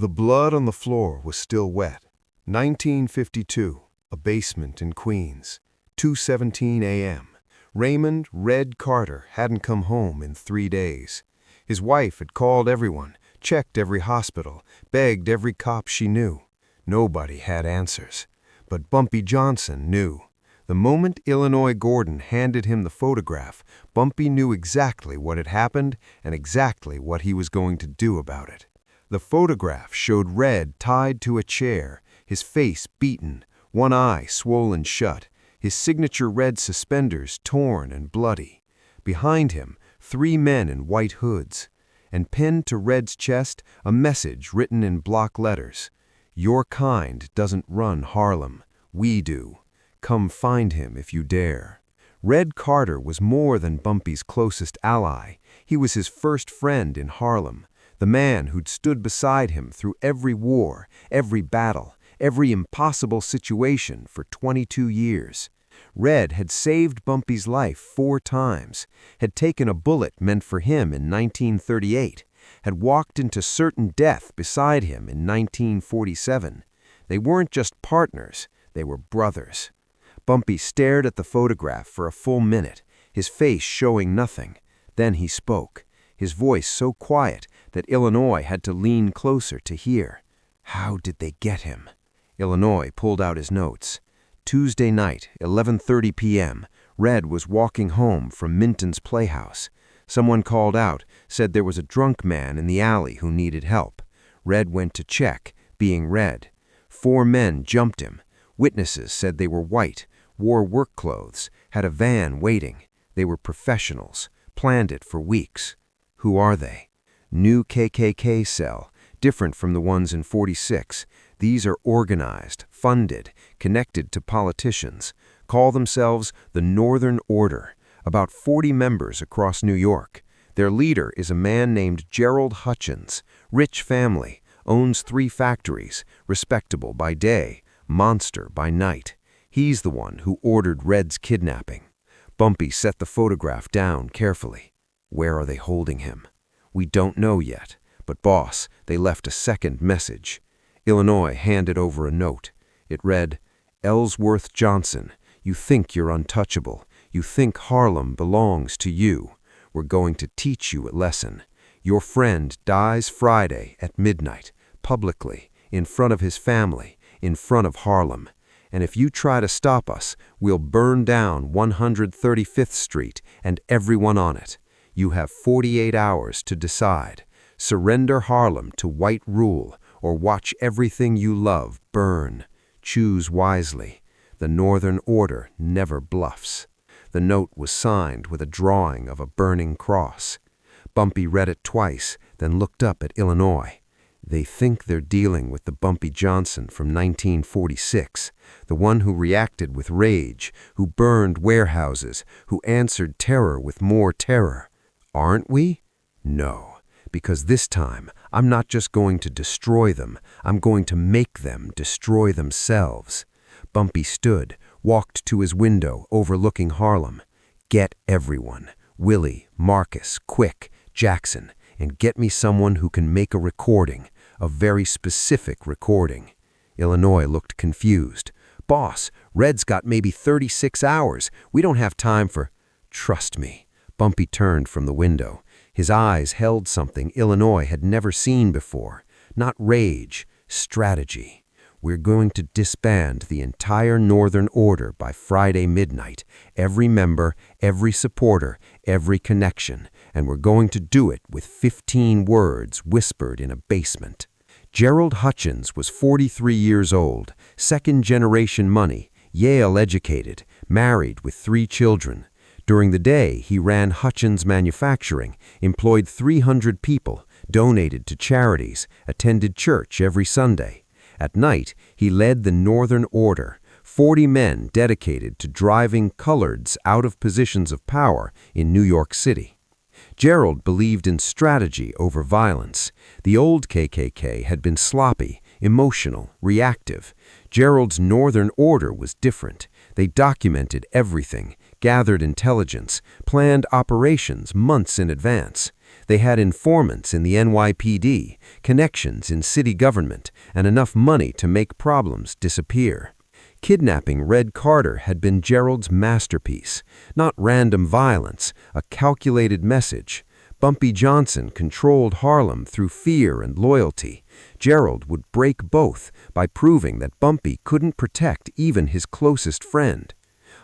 The blood on the floor was still wet. 1952, a basement in Queens, 2:17 a.m. Raymond "Red" Carter hadn't come home in 3 days. His wife had called everyone, checked every hospital, begged every cop she knew. Nobody had answers. But Bumpy Johnson knew. The moment Illinois Gordon handed him the photograph, Bumpy knew exactly what had happened and exactly what he was going to do about it. The photograph showed Red tied to a chair, his face beaten, one eye swollen shut, his signature red suspenders torn and bloody. Behind him, 3 men in white hoods. And pinned to Red's chest, a message written in block letters. "Your kind doesn't run Harlem. We do. Come find him if you dare." Red Carter was more than Bumpy's closest ally. He was his first friend in Harlem, the man who'd stood beside him through every war, every battle, every impossible situation for 22 years. Red had saved Bumpy's life 4 times, had taken a bullet meant for him in 1938, had walked into certain death beside him in 1947. They weren't just partners, they were brothers. Bumpy stared at the photograph for a full minute, his face showing nothing. Then he spoke, his voice so quiet that Illinois had to lean closer to hear. "How did they get him?" Illinois pulled out his notes. Tuesday night, 11:30 p.m., Red was walking home from Minton's Playhouse. Someone called out, said there was a drunk man in the alley who needed help. Red went to check, being Red. 4 men jumped him. Witnesses said they were white, wore work clothes, had a van waiting. They were professionals, planned it for weeks. Who are they? New KKK cell, different from the ones in 46. These are organized, funded, connected to politicians, call themselves the Northern Order, about 40 members across New York. Their leader is a man named Gerald Hutchins, rich family, owns 3 factories, respectable by day, monster by night. He's the one who ordered Red's kidnapping. Bumpy set the photograph down carefully. Where are they holding him? We don't know yet, but boss, they left a second message. Illinois handed over a note. It read, "Ellsworth Johnson, you think you're untouchable. You think Harlem belongs to you. We're going to teach you a lesson. Your friend dies Friday at midnight, publicly, in front of his family, in front of Harlem. And if you try to stop us, we'll burn down 135th Street and everyone on it. You have 48 hours to decide. Surrender Harlem to white rule, or watch everything you love burn. Choose wisely. The Northern Order never bluffs." The note was signed with a drawing of a burning cross. Bumpy read it twice, then looked up at Illinois. They think they're dealing with the Bumpy Johnson from 1946, the one who reacted with rage, who burned warehouses, who answered terror with more terror. Aren't we? No, because this time I'm not just going to destroy them, I'm going to make them destroy themselves. Bumpy stood, walked to his window overlooking Harlem. Get everyone, Willie, Marcus, Quick, Jackson, and get me someone who can make a recording, a very specific recording. Illinois looked confused. Boss, Red's got maybe 36 hours. We don't have time for... Trust me. Bumpy turned from the window. His eyes held something Illinois had never seen before. Not rage, strategy. We're going to disband the entire Northern Order by Friday midnight. Every member, every supporter, every connection. And we're going to do it with 15 words whispered in a basement. Gerald Hutchins was 43 years old, second-generation money, Yale educated, married with 3 children. During the day, he ran Hutchins Manufacturing, employed 300 people, donated to charities, attended church every Sunday. At night, he led the Northern Order, 40 men dedicated to driving coloreds out of positions of power in New York City. Gerald believed in strategy over violence. The old KKK had been sloppy, emotional, reactive. Gerald's Northern Order was different. They documented everything, gathered intelligence, planned operations months in advance. They had informants in the NYPD, connections in city government, and enough money to make problems disappear. Kidnapping Red Carter had been Gerald's masterpiece, not random violence, a calculated message. Bumpy Johnson controlled Harlem through fear and loyalty. Gerald would break both by proving that Bumpy couldn't protect even his closest friend.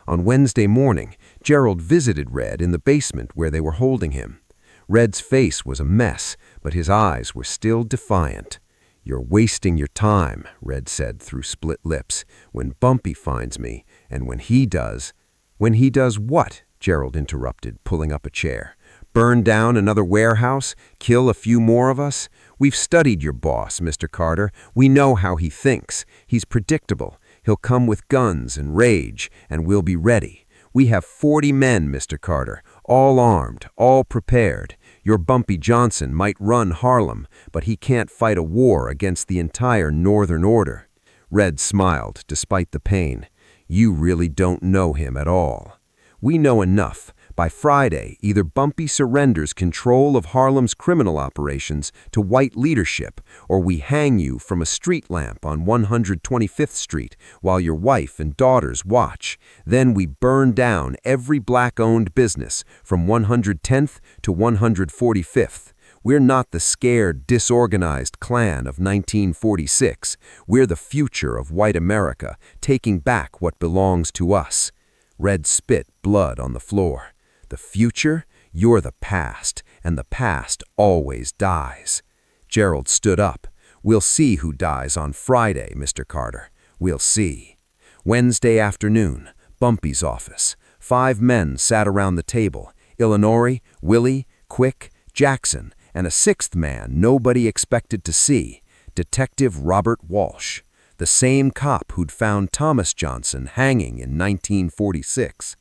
On Wednesday morning, Gerald visited Red in the basement where they were holding him. Red's face was a mess, but his eyes were still defiant. "You're wasting your time," Red said through split lips. "When Bumpy finds me, and when he does—" "When he does what?" Gerald interrupted, pulling up a chair. "Burn down another warehouse? Kill a few more of us? We've studied your boss, Mr. Carter. We know how he thinks. He's predictable. He'll come with guns and rage, and we'll be ready. We have 40 men, Mr. Carter, all armed, all prepared. Your Bumpy Johnson might run Harlem, but he can't fight a war against the entire Northern Order." Red smiled, despite the pain. "You really don't know him at all." "We know enough. By Friday, either Bumpy surrenders control of Harlem's criminal operations to white leadership, or we hang you from a street lamp on 125th Street while your wife and daughters watch. Then we burn down every black-owned business from 110th to 145th. We're not the scared, disorganized Klan of 1946. We're the future of white America, taking back what belongs to us." Red spit blood on the floor. "The future? You're the past, and the past always dies." Gerald stood up. "We'll see who dies on Friday, Mr. Carter. We'll see." Wednesday afternoon, Bumpy's office. 5 men sat around the table: Illinois, Willie, Quick, Jackson, and a 6th man nobody expected to see, Detective Robert Walsh, the same cop who'd found Thomas Johnson hanging in 1946.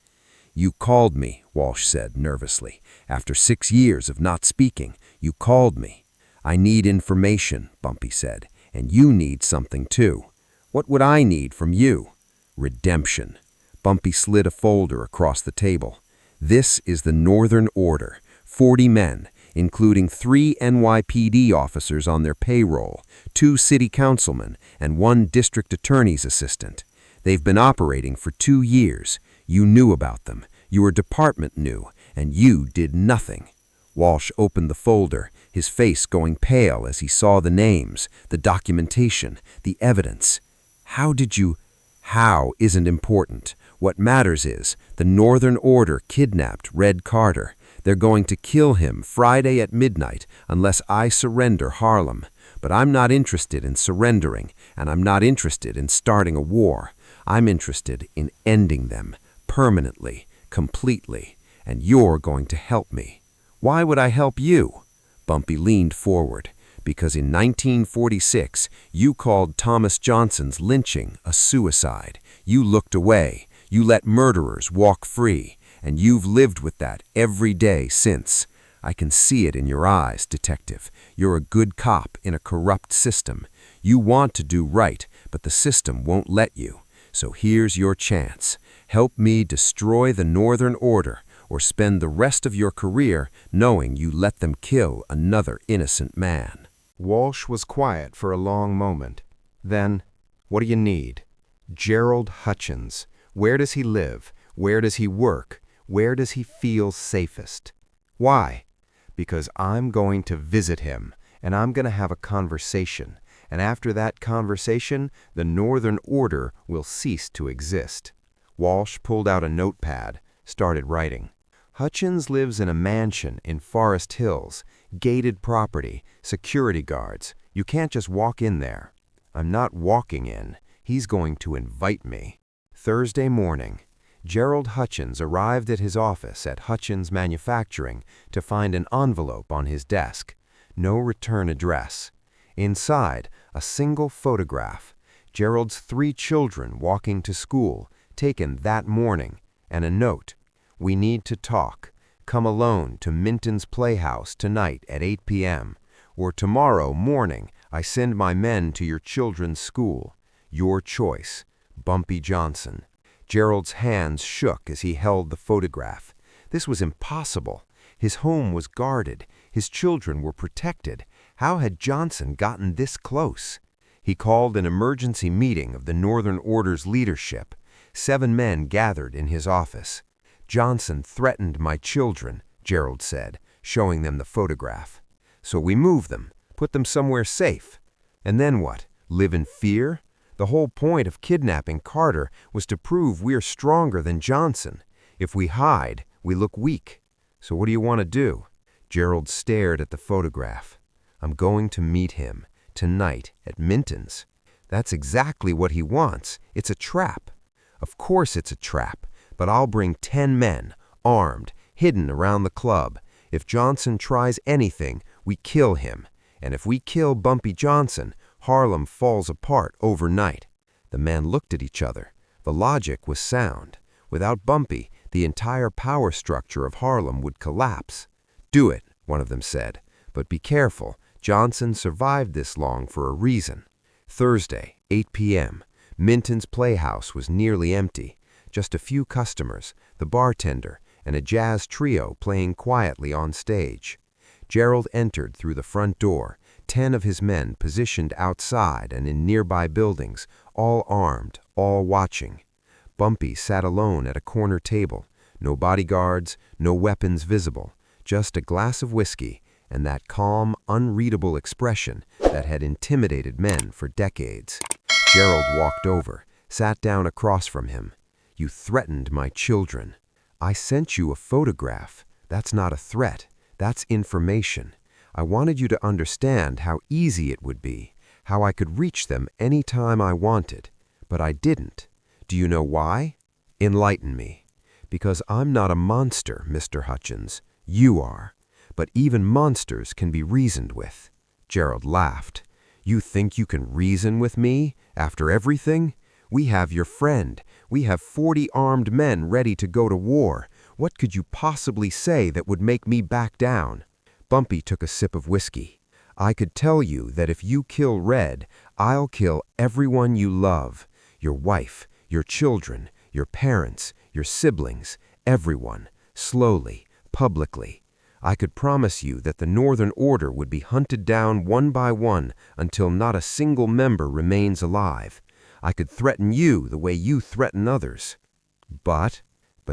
"You called me," Walsh said nervously. "After 6 years of not speaking, you called me." "I need information," Bumpy said, "and you need something too." "What would I need from you?" "Redemption." Bumpy slid a folder across the table. "This is the Northern Order, 40 men, including 3 NYPD officers on their payroll, 2 city councilmen, and 1 district attorney's assistant. They've been operating for 2 years. You knew about them. Your department knew, and you did nothing." Walsh opened the folder, his face going pale as he saw the names, the documentation, the evidence. "How did you—" "How isn't important. What matters is, the Northern Order kidnapped Red Carter. They're going to kill him Friday at midnight unless I surrender Harlem. But I'm not interested in surrendering, and I'm not interested in starting a war. I'm interested in ending them, permanently, completely, and you're going to help me." "Why would I help you?" Bumpy leaned forward. "Because in 1946, you called Thomas Johnson's lynching a suicide. You looked away. You let murderers walk free, and you've lived with that every day since. I can see it in your eyes, Detective. You're a good cop in a corrupt system. You want to do right, but the system won't let you. So here's your chance. Help me destroy the Northern Order, or spend the rest of your career knowing you let them kill another innocent man." Walsh was quiet for a long moment. Then, "What do you need?" "Gerald Hutchins. Where does he live? Where does he work? Where does he feel safest?" "Why?" "Because I'm going to visit him, and I'm going to have a conversation. And after that conversation, the Northern Order will cease to exist." Walsh pulled out a notepad, started writing. "Hutchins lives in a mansion in Forest Hills, gated property, security guards. You can't just walk in there." "I'm not walking in. He's going to invite me." Thursday morning, Gerald Hutchins arrived at his office at Hutchins Manufacturing to find an envelope on his desk. No return address. Inside, a single photograph. Gerald's 3 children walking to school, taken that morning, and a note. "We need to talk. Come alone to Minton's Playhouse tonight at 8 p.m. Or tomorrow morning, I send my men to your children's school. Your choice, Bumpy Johnson." Gerald's hands shook as he held the photograph. This was impossible. His home was guarded. His children were protected. How had Johnson gotten this close? He called an emergency meeting of the Northern Order's leadership. 7 men gathered in his office. "Johnson threatened my children," Gerald said, showing them the photograph. "So we moved them, put them somewhere safe. And then what? Live in fear? The whole point of kidnapping Carter was to prove we're stronger than Johnson. If we hide, we look weak. So what do you want to do?" Gerald stared at the photograph. "I'm going to meet him, tonight at Minton's." "That's exactly what he wants. It's a trap." "Of course it's a trap, but I'll bring 10 men, armed, hidden around the club. If Johnson tries anything, we kill him. And if we kill Bumpy Johnson, Harlem falls apart overnight." The men looked at each other. The logic was sound. Without Bumpy, the entire power structure of Harlem would collapse. "Do it," one of them said. "But be careful. Johnson survived this long for a reason." Thursday, 8 p.m. Minton's Playhouse was nearly empty. Just a few customers, the bartender, and a jazz trio playing quietly on stage. Gerald entered through the front door, 10 of his men positioned outside and in nearby buildings, all armed, all watching. Bumpy sat alone at a corner table. No bodyguards, no weapons visible, just a glass of whiskey and that calm, unreadable expression that had intimidated men for decades. Gerald walked over, sat down across from him. "You threatened my children." "I sent you a photograph. That's not a threat. That's information. I wanted you to understand how easy it would be, how I could reach them any time I wanted. But I didn't. Do you know why? Enlighten me." "Because I'm not a monster, Mr. Hutchins. You are. But even monsters can be reasoned with." Gerald laughed. "You think you can reason with me, after everything? We have your friend. We have 40 armed men ready to go to war. What could you possibly say that would make me back down?" Bumpy took a sip of whiskey. "I could tell you that if you kill Red, I'll kill everyone you love. Your wife, your children, your parents, your siblings, everyone, slowly, publicly. I could promise you that the Northern Order would be hunted down one by one until not a single member remains alive. I could threaten you the way you threaten others. But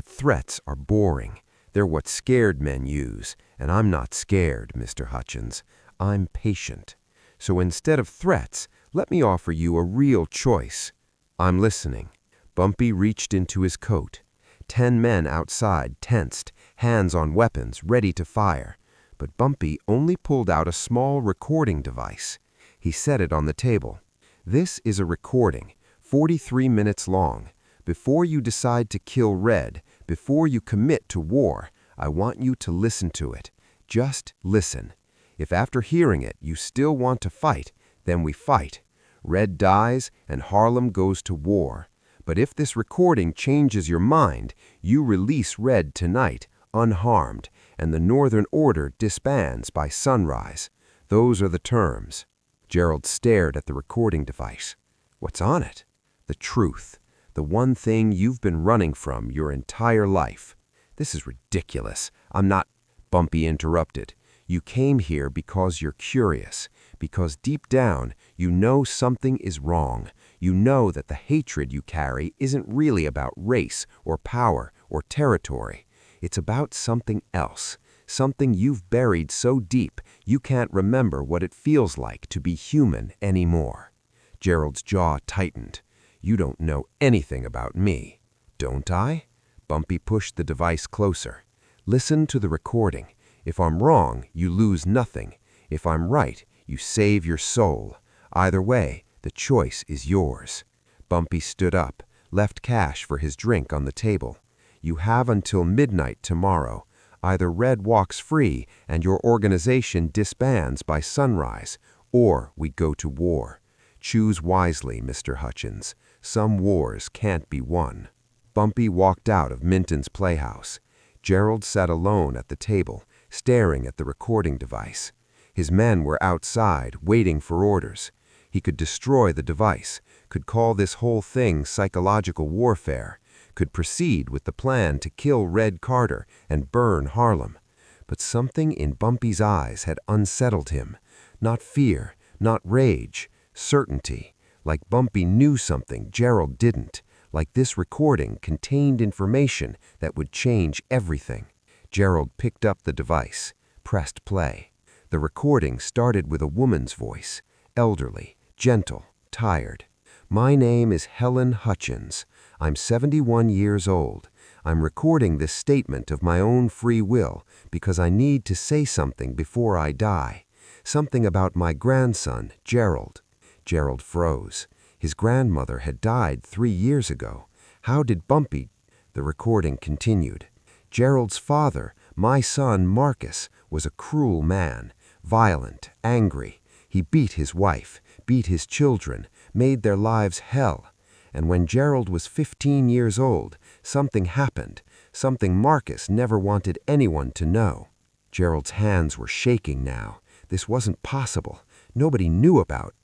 threats are boring. They're what scared men use, and I'm not scared, Mr. Hutchins. I'm patient. So instead of threats, let me offer you a real choice." "I'm listening." Bumpy reached into his coat. 10 men outside tensed, hands on weapons, ready to fire. But Bumpy only pulled out a small recording device. He set it on the table. "This is a recording, 43 minutes long. Before you decide to kill Red, before you commit to war, I want you to listen to it. Just listen. If after hearing it you still want to fight, then we fight. Red dies and Harlem goes to war. But if this recording changes your mind, you release Red tonight, unharmed, and the Northern Order disbands by sunrise. Those are the terms." Gerald stared at the recording device. "What's on it?" "The truth. The one thing you've been running from your entire life." "This is ridiculous. I'm not—" Bumpy interrupted. "You came here because you're curious, because deep down you know something is wrong. You know that the hatred you carry isn't really about race or power or territory. It's about something else, something you've buried so deep you can't remember what it feels like to be human anymore." Gerald's jaw tightened. "You don't know anything about me." "Don't I?" Bumpy pushed the device closer. "Listen to the recording. If I'm wrong, you lose nothing. If I'm right, you save your soul. Either way, the choice is yours." Bumpy stood up, left cash for his drink on the table. "You have until midnight tomorrow. Either Red walks free and your organization disbands by sunrise, or we go to war. Choose wisely, Mr. Hutchins. Some wars can't be won." Bumpy walked out of Minton's Playhouse. Gerald sat alone at the table, staring at the recording device. His men were outside, waiting for orders. He could destroy the device, could call this whole thing psychological warfare, could proceed with the plan to kill Red Carter and burn Harlem. but something in Bumpy's eyes had unsettled him. Not fear, not rage, certainty. Like Bumpy knew something Gerald didn't. Like this recording contained information that would change everything. Gerald picked up the device, pressed play. The recording started with a woman's voice, elderly, gentle, tired. "My name is Helen Hutchins. I'm 71 years old. I'm recording this statement of my own free will because I need to say something before I die. Something about my grandson, Gerald." Gerald froze. His grandmother had died 3 years ago. How did Bumpy... The recording continued. "Gerald's father, my son Marcus, was a cruel man, violent, angry. He beat his wife, beat his children, made their lives hell. And when Gerald was 15 years old, something happened, something Marcus never wanted anyone to know." Gerald's hands were shaking now. This wasn't possible. Nobody knew about.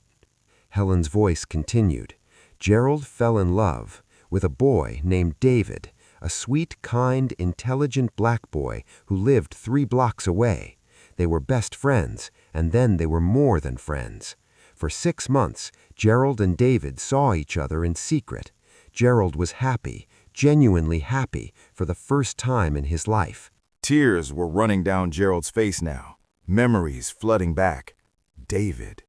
Helen's voice continued. "Gerald fell in love with a boy named David, a sweet, kind, intelligent black boy who lived 3 blocks away. They were best friends, and then they were more than friends. For 6 months, Gerald and David saw each other in secret. Gerald was happy, genuinely happy, for the first time in his life." Tears were running down Gerald's face now, memories flooding back. David.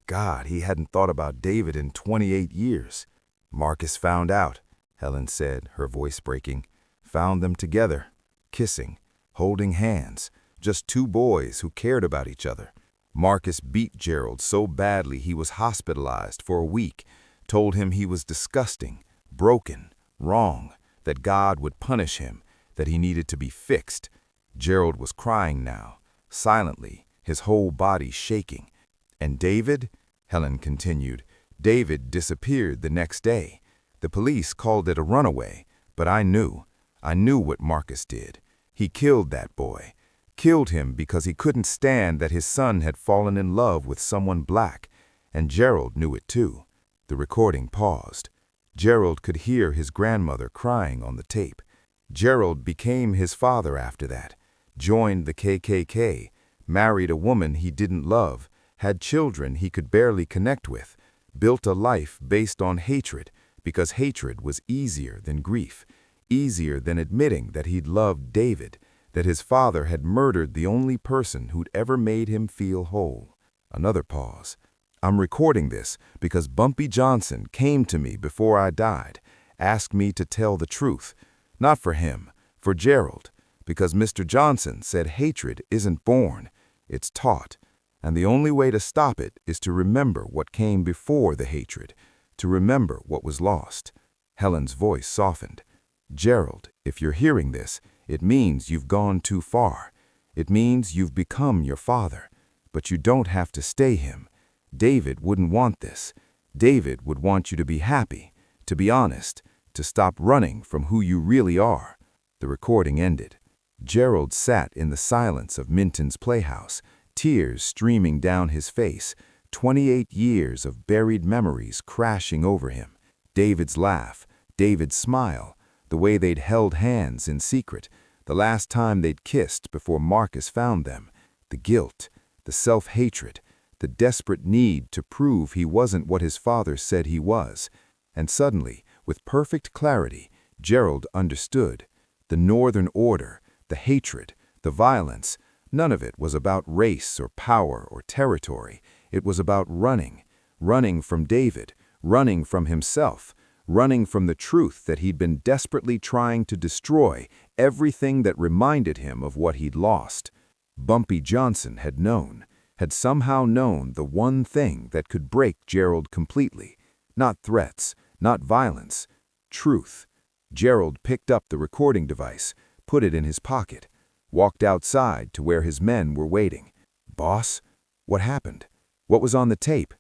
God, he hadn't thought about David in 28 years. Marcus found out, Helen said, her voice breaking. Found them together, kissing, holding hands, just 2 boys who cared about each other. Marcus beat Gerald so badly he was hospitalized for a week, told him he was disgusting, broken, wrong, that God would punish him, that he needed to be fixed. Gerald was crying now, silently, his whole body shaking. And David, Helen continued, David disappeared the next day. The police called it a runaway, but I knew what Marcus did. He killed that boy. Killed him because he couldn't stand that his son had fallen in love with someone black, and Gerald knew it too. The recording paused. Gerald could hear his grandmother crying on the tape. Gerald became his father after that, joined the KKK, married a woman he didn't love, had children he could barely connect with, built a life based on hatred because hatred was easier than grief, easier than admitting that he'd loved David, that his father had murdered the only person who'd ever made him feel whole. Another pause. I'm recording this because Bumpy Johnson came to me before I died, asked me to tell the truth. Not for him, for Gerald, because Mr. Johnson said hatred isn't born, it's taught, and the only way to stop it is to remember what came before the hatred, to remember what was lost. Helen's voice softened. Gerald, if you're hearing this, it means you've gone too far. It means you've become your father, but you don't have to stay him. David wouldn't want this. David would want you to be happy, to be honest, to stop running from who you really are. The recording ended. Gerald sat in the silence of Minton's Playhouse, tears streaming down his face, 28 years of buried memories crashing over him. David's laugh, David's smile, the way they'd held hands in secret, the last time they'd kissed before Marcus found them, the guilt, the self-hatred, the desperate need to prove he wasn't what his father said he was. And suddenly, with perfect clarity, Gerald understood. The Northern Order, the hatred, the violence, none of it was about race or power or territory. It was about running from David, running from himself, running from the truth that he'd been desperately trying to destroy, everything that reminded him of what he'd lost. Bumpy Johnson had known, had somehow known the one thing that could break Gerald completely. Not threats, not violence, truth. Gerald picked up the recording device, put it in his pocket, walked outside to where his men were waiting. Boss? What happened? What was on the tape?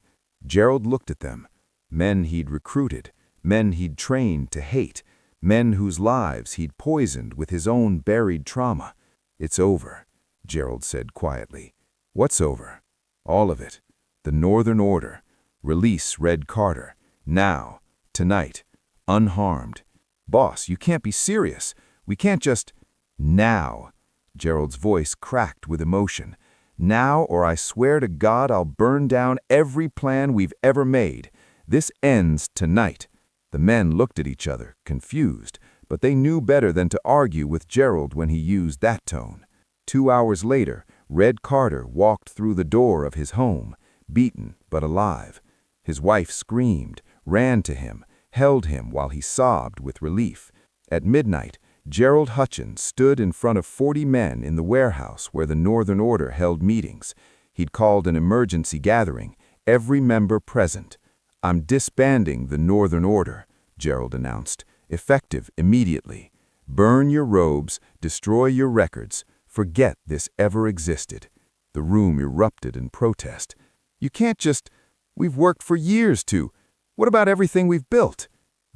Gerald looked at them. Men he'd recruited, men he'd trained to hate, men whose lives he'd poisoned with his own buried trauma. It's over, Gerald said quietly. What's over? All of it. The Northern Order. Release Red Carter. Now. Tonight. Unharmed. Boss, you can't be serious. We can't just... Now. Gerald's voice cracked with emotion. "Now, or I swear to God I'll burn down every plan we've ever made. This ends tonight." The men looked at each other, confused, but they knew better than to argue with Gerald when he used that tone. 2 hours later, Red Carter walked through the door of his home, beaten but alive. His wife screamed, ran to him, held him while he sobbed with relief. At midnight, Gerald Hutchins stood in front of 40 men in the warehouse where the Northern Order held meetings. He'd called an emergency gathering, every member present. "I'm disbanding the Northern Order," Gerald announced, effective immediately. "Burn your robes, destroy your records, forget this ever existed." The room erupted in protest. "You can't just... We've worked for years to... What about everything we've built?"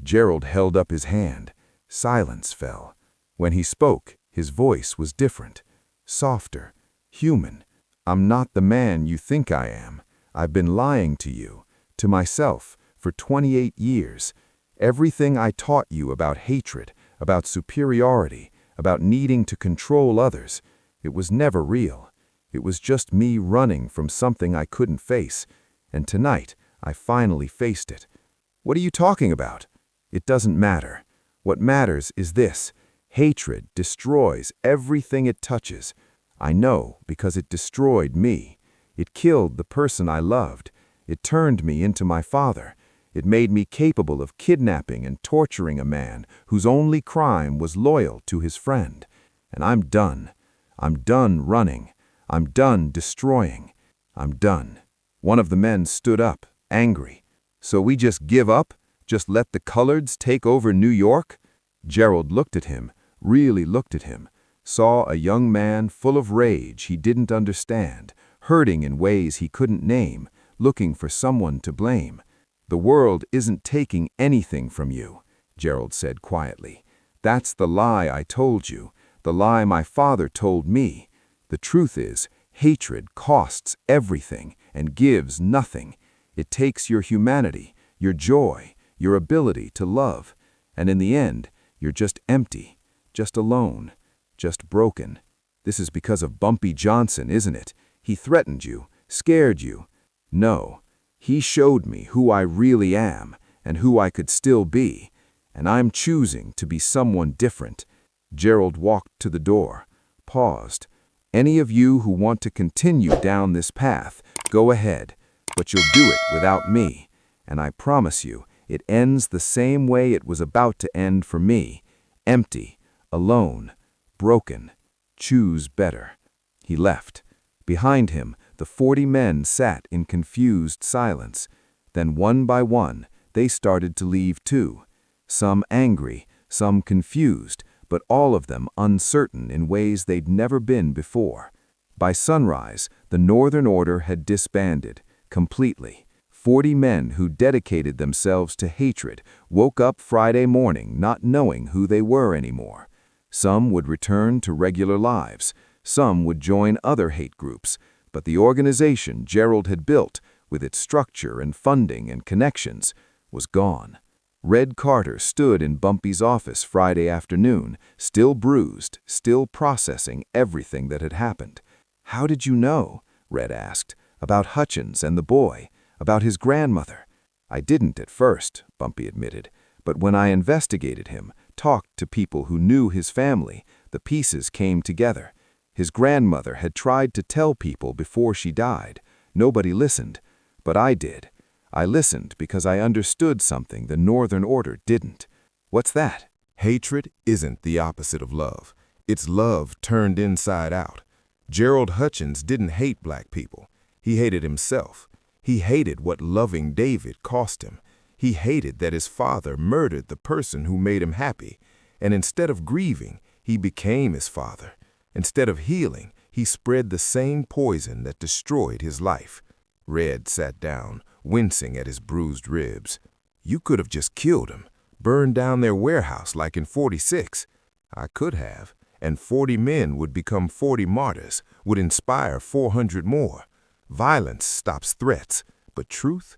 Gerald held up his hand. Silence fell. When he spoke, his voice was different, softer, human. "I'm not the man you think I am. I've been lying to you, to myself, for 28 years. Everything I taught you about hatred, about superiority, about needing to control others, it was never real. It was just me running from something I couldn't face. And tonight, I finally faced it." "What are you talking about?" "It doesn't matter. What matters is this. Hatred destroys everything it touches. I know because it destroyed me. It killed the person I loved. It turned me into my father. It made me capable of kidnapping and torturing a man whose only crime was loyal to his friend. And I'm done. I'm done running. I'm done destroying. I'm done." One of the men stood up, angry. "So we just give up? Just let the coloreds take over New York?" Gerald looked at him, really looked at him, saw a young man full of rage he didn't understand, hurting in ways he couldn't name, looking for someone to blame. "The world isn't taking anything from you," Gerald said quietly. "That's the lie I told you, the lie my father told me. The truth is, hatred costs everything and gives nothing. It takes your humanity, your joy, your ability to love, and in the end, you're just empty, just alone, just broken. This is because of Bumpy Johnson, isn't it? He threatened you, scared you. No, he showed me who I really am and who I could still be, and I'm choosing to be someone different." Gerald walked to the door, paused. "Any of you who want to continue down this path, go ahead, but you'll do it without me, and I promise you, it ends the same way it was about to end for me. Empty, alone, broken. Choose better." He left. Behind him, the 40 men sat in confused silence. Then one by one, they started to leave too. Some angry, some confused, but all of them uncertain in ways they'd never been before. By sunrise, the Northern Order had disbanded, completely. 40 men who dedicated themselves to hatred woke up Friday morning not knowing who they were anymore. Some would return to regular lives, some would join other hate groups, but the organization Gerald had built, with its structure and funding and connections, was gone. Red Carter stood in Bumpy's office Friday afternoon, still bruised, still processing everything that had happened. "How did you know?" Red asked. "About Hutchins and the boy? About his grandmother?" "I didn't at first," Bumpy admitted, "but when I investigated him, talked to people who knew his family, the pieces came together. His grandmother had tried to tell people before she died. Nobody listened, but I did. I listened because I understood something the Northern Order didn't." "What's that?" Hatred isn't the opposite of love. It's love turned inside out. Gerald Hutchins didn't hate black people. He hated himself. He hated what loving David cost him. He hated that his father murdered the person who made him happy. And instead of grieving, he became his father. Instead of healing, he spread the same poison that destroyed his life. Red sat down, wincing at his bruised ribs. "You could have just killed him, burned down their warehouse like in '46. "I could have, and 40 men would become 40 martyrs, would inspire 400 more. Violence stops threats, but truth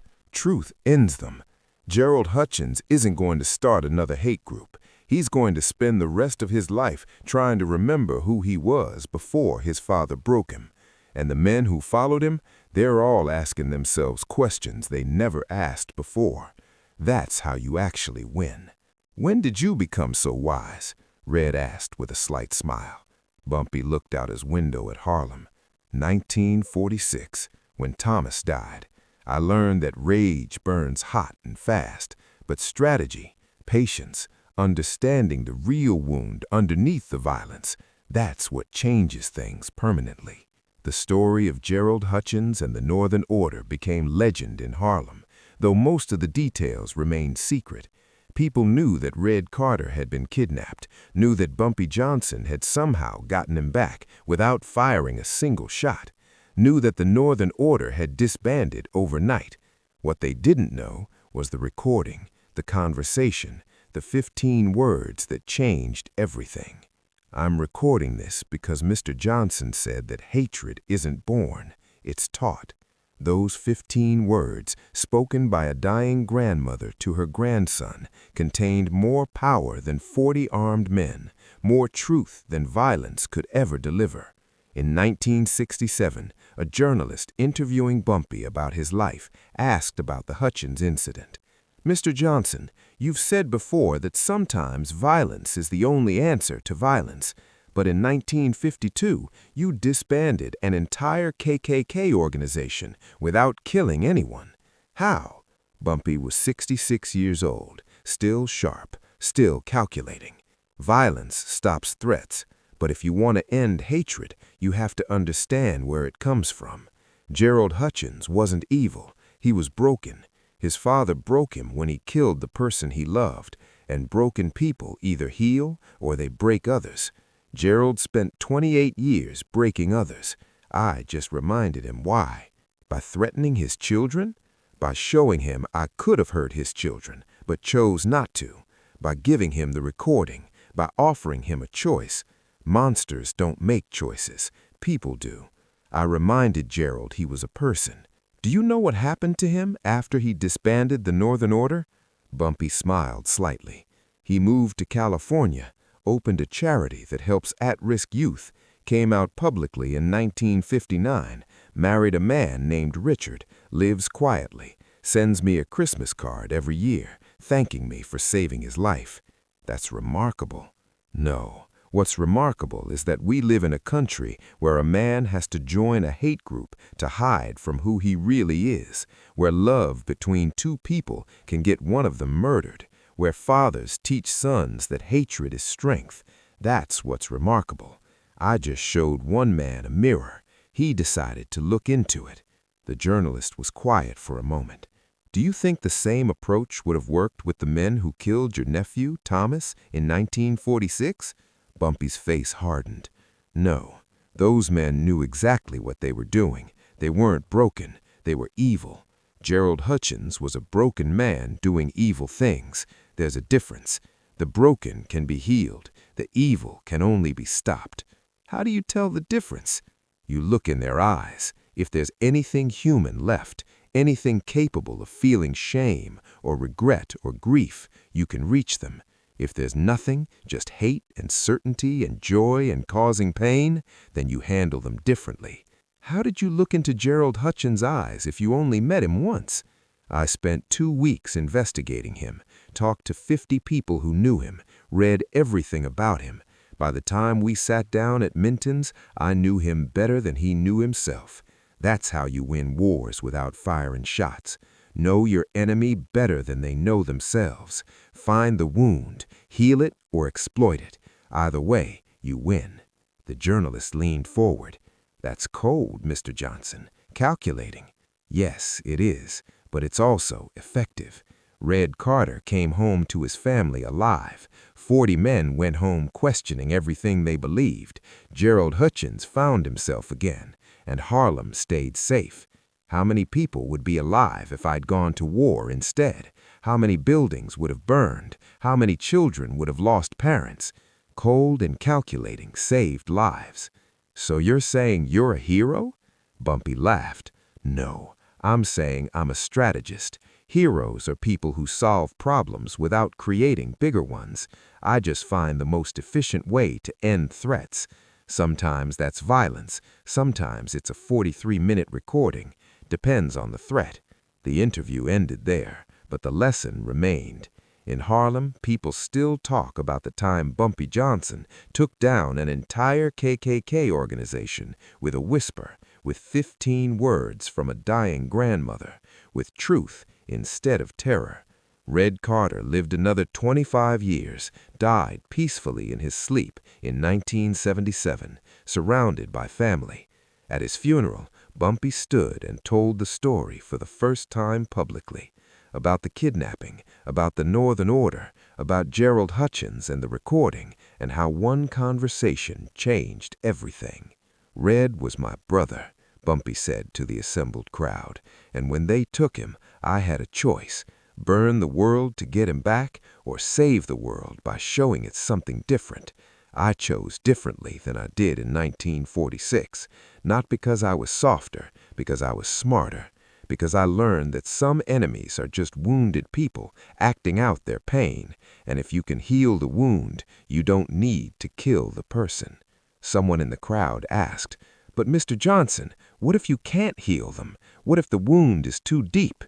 ends them. Gerald Hutchins isn't going to start another hate group. He's going to spend the rest of his life trying to remember who he was before his father broke him. And the men who followed him, they're all asking themselves questions they never asked before. That's how you actually win. When did you become so wise? Red asked with a slight smile. Bumpy looked out his window at Harlem. 1946, when Thomas died. I learned that rage burns hot and fast, but strategy, patience, understanding the real wound underneath the violence, that's what changes things permanently. The story of Gerald Hutchins and the Northern Order became legend in Harlem, though most of the details remained secret. People knew that Red Carter had been kidnapped, knew that Bumpy Johnson had somehow gotten him back without firing a single shot, knew that the Northern Order had disbanded overnight. What they didn't know was the recording, the conversation, the 15 words that changed everything. I'm recording this because Mr. Johnson said that hatred isn't born, it's taught. Those 15 words, spoken by a dying grandmother to her grandson, contained more power than 40 armed men, more truth than violence could ever deliver. In 1967, a journalist interviewing Bumpy about his life asked about the Hutchins incident. Mr. Johnson, you've said before that sometimes violence is the only answer to violence. But in 1952, you disbanded an entire KKK organization without killing anyone. How? Bumpy was 66 years old, still sharp, still calculating. Violence stops threats, but if you want to end hatred, you have to understand where it comes from. Gerald Hutchins wasn't evil, he was broken. His father broke him when he killed the person he loved, and broken people either heal or they break others. Gerald spent 28 years breaking others. I just reminded him why. By threatening his children? By showing him I could have hurt his children, but chose not to. By giving him the recording. By offering him a choice. Monsters don't make choices. People do. I reminded Gerald he was a person. Do you know what happened to him after he disbanded the Northern Order? Bumpy smiled slightly. He moved to California, opened a charity that helps at-risk youth, came out publicly in 1959, married a man named Richard, lives quietly, sends me a Christmas card every year, thanking me for saving his life. That's remarkable. No, what's remarkable is that we live in a country where a man has to join a hate group to hide from who he really is, where love between two people can get one of them murdered, where fathers teach sons that hatred is strength. That's what's remarkable. I just showed one man a mirror. He decided to look into it. The journalist was quiet for a moment. Do you think the same approach would have worked with the men who killed your nephew, Thomas, in 1946? Bumpy's face hardened. No, those men knew exactly what they were doing. They weren't broken. They were evil. Gerald Hutchins was a broken man doing evil things. There's a difference. The broken can be healed. The evil can only be stopped. How do you tell the difference? You look in their eyes. If there's anything human left, anything capable of feeling shame or regret or grief, you can reach them. If there's nothing, just hate and certainty and joy and causing pain, then you handle them differently. How did you look into Gerald Hutchins' eyes if you only met him once? I spent 2 weeks investigating him, talked to 50 people who knew him, read everything about him. By the time we sat down at Minton's, I knew him better than he knew himself. That's how you win wars without firing shots. Know your enemy better than they know themselves. Find the wound, heal it, or exploit it. Either way, you win. The journalist leaned forward. That's cold, Mr. Johnson. Calculating. Yes, it is, but it's also effective. Red Carter came home to his family alive. 40 men went home questioning everything they believed. Gerald Hutchins found himself again, and Harlem stayed safe. How many people would be alive if I'd gone to war instead? How many buildings would have burned? How many children would have lost parents? Cold and calculating saved lives. So you're saying you're a hero? Bumpy laughed. No, I'm saying I'm a strategist. Heroes are people who solve problems without creating bigger ones. I just find the most efficient way to end threats. Sometimes that's violence, sometimes it's a 43-minute recording. Depends on the threat. The interview ended there, but the lesson remained. In Harlem, people still talk about the time Bumpy Johnson took down an entire KKK organization with a whisper, with 15 words from a dying grandmother, with truth instead of terror. Red Carter lived another 25 years, died peacefully in his sleep in 1977, surrounded by family. At his funeral, Bumpy stood and told the story for the first time publicly. About the kidnapping, about the Northern Order, about Gerald Hutchins and the recording, and how one conversation changed everything. "Red was my brother," Bumpy said to the assembled crowd, "and when they took him, I had a choice: burn the world to get him back, or save the world by showing it something different. I chose differently than I did in 1946, not because I was softer, because I was smarter. Because I learned that some enemies are just wounded people acting out their pain, and if you can heal the wound, you don't need to kill the person." Someone in the crowd asked, "But Mr. Johnson, what if you can't heal them? What if the wound is too deep?"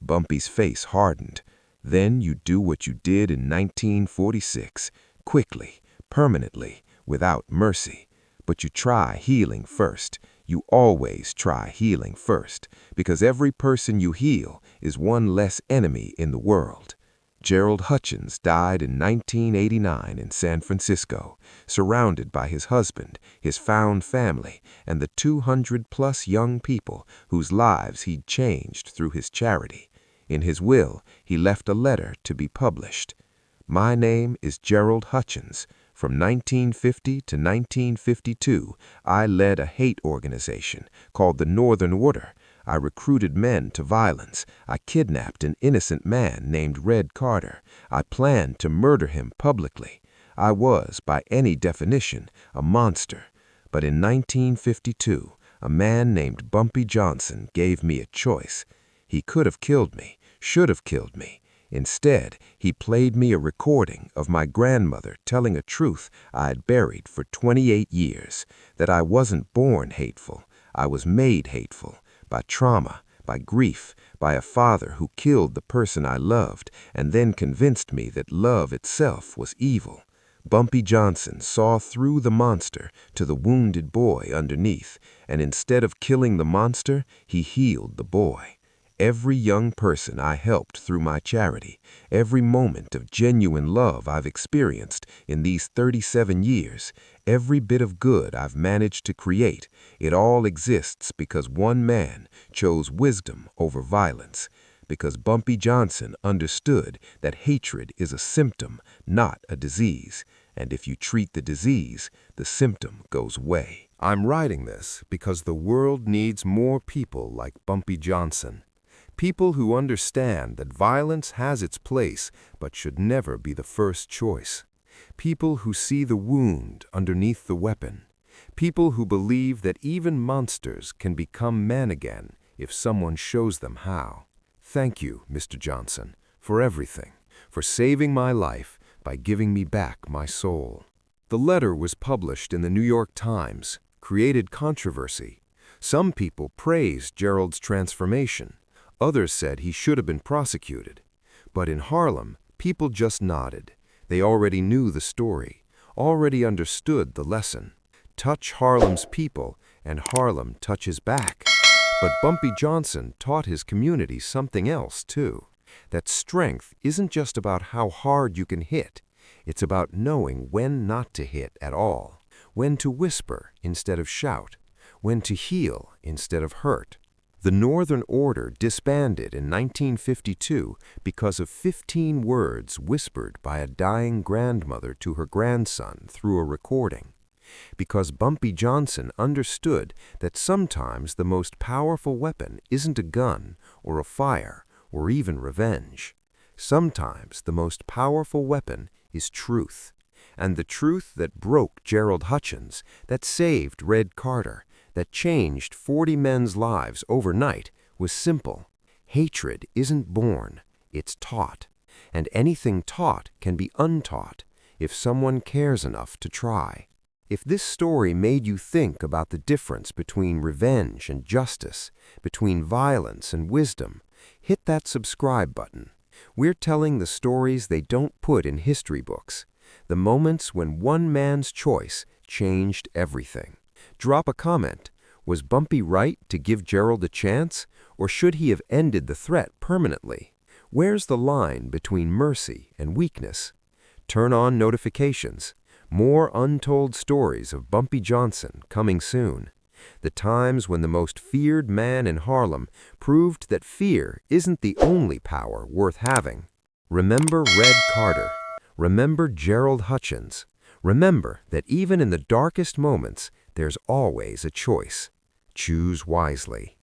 Bumpy's face hardened. "Then you do what you did in 1946, quickly, permanently, without mercy. But you try healing first. You always try healing first, because every person you heal is one less enemy in the world." Gerald Hutchins died in 1989 in San Francisco, surrounded by his husband, his found family, and the 200-plus young people whose lives he'd changed through his charity. In his will, he left a letter to be published. "My name is Gerald Hutchins. From 1950 to 1952, I led a hate organization called the Northern Order. I recruited men to violence. I kidnapped an innocent man named Red Carter. I planned to murder him publicly. I was, by any definition, a monster. But in 1952, a man named Bumpy Johnson gave me a choice. He could have killed me, should have killed me. Instead, he played me a recording of my grandmother telling a truth I had buried for 28 years, that I wasn't born hateful, I was made hateful, by trauma, by grief, by a father who killed the person I loved and then convinced me that love itself was evil. Bumpy Johnson saw through the monster to the wounded boy underneath, and instead of killing the monster, he healed the boy. Every young person I helped through my charity, every moment of genuine love I've experienced in these 37 years, every bit of good I've managed to create, it all exists because one man chose wisdom over violence, because Bumpy Johnson understood that hatred is a symptom, not a disease, and if you treat the disease, the symptom goes away. I'm writing this because the world needs more people like Bumpy Johnson. People who understand that violence has its place but should never be the first choice. People who see the wound underneath the weapon. People who believe that even monsters can become men again if someone shows them how. Thank you, Mr. Johnson, for everything, for saving my life by giving me back my soul. The letter was published in the New York Times, created controversy. Some people praised Gerald's transformation. Others said he should have been prosecuted. But in Harlem, people just nodded. They already knew the story, already understood the lesson. Touch Harlem's people, and Harlem touches back. But Bumpy Johnson taught his community something else, too. That strength isn't just about how hard you can hit. It's about knowing when not to hit at all, when to whisper instead of shout, when to heal instead of hurt. The Northern Order disbanded in 1952 because of 15 words whispered by a dying grandmother to her grandson through a recording. Because Bumpy Johnson understood that sometimes the most powerful weapon isn't a gun or a fire or even revenge. Sometimes the most powerful weapon is truth. And the truth that broke Gerald Hutchins, that saved Red Carter, that changed 40 men's lives overnight was simple. Hatred isn't born, it's taught. And anything taught can be untaught if someone cares enough to try. If this story made you think about the difference between revenge and justice, between violence and wisdom, hit that subscribe button. We're telling the stories they don't put in history books, the moments when one man's choice changed everything. Drop a comment. Was Bumpy right to give Gerald a chance, or should he have ended the threat permanently? Where's the line between mercy and weakness? Turn on notifications. More untold stories of Bumpy Johnson coming soon. The times when the most feared man in Harlem proved that fear isn't the only power worth having. Remember Red Carter. Remember Gerald Hutchins. Remember that even in the darkest moments, there's always a choice. Choose wisely.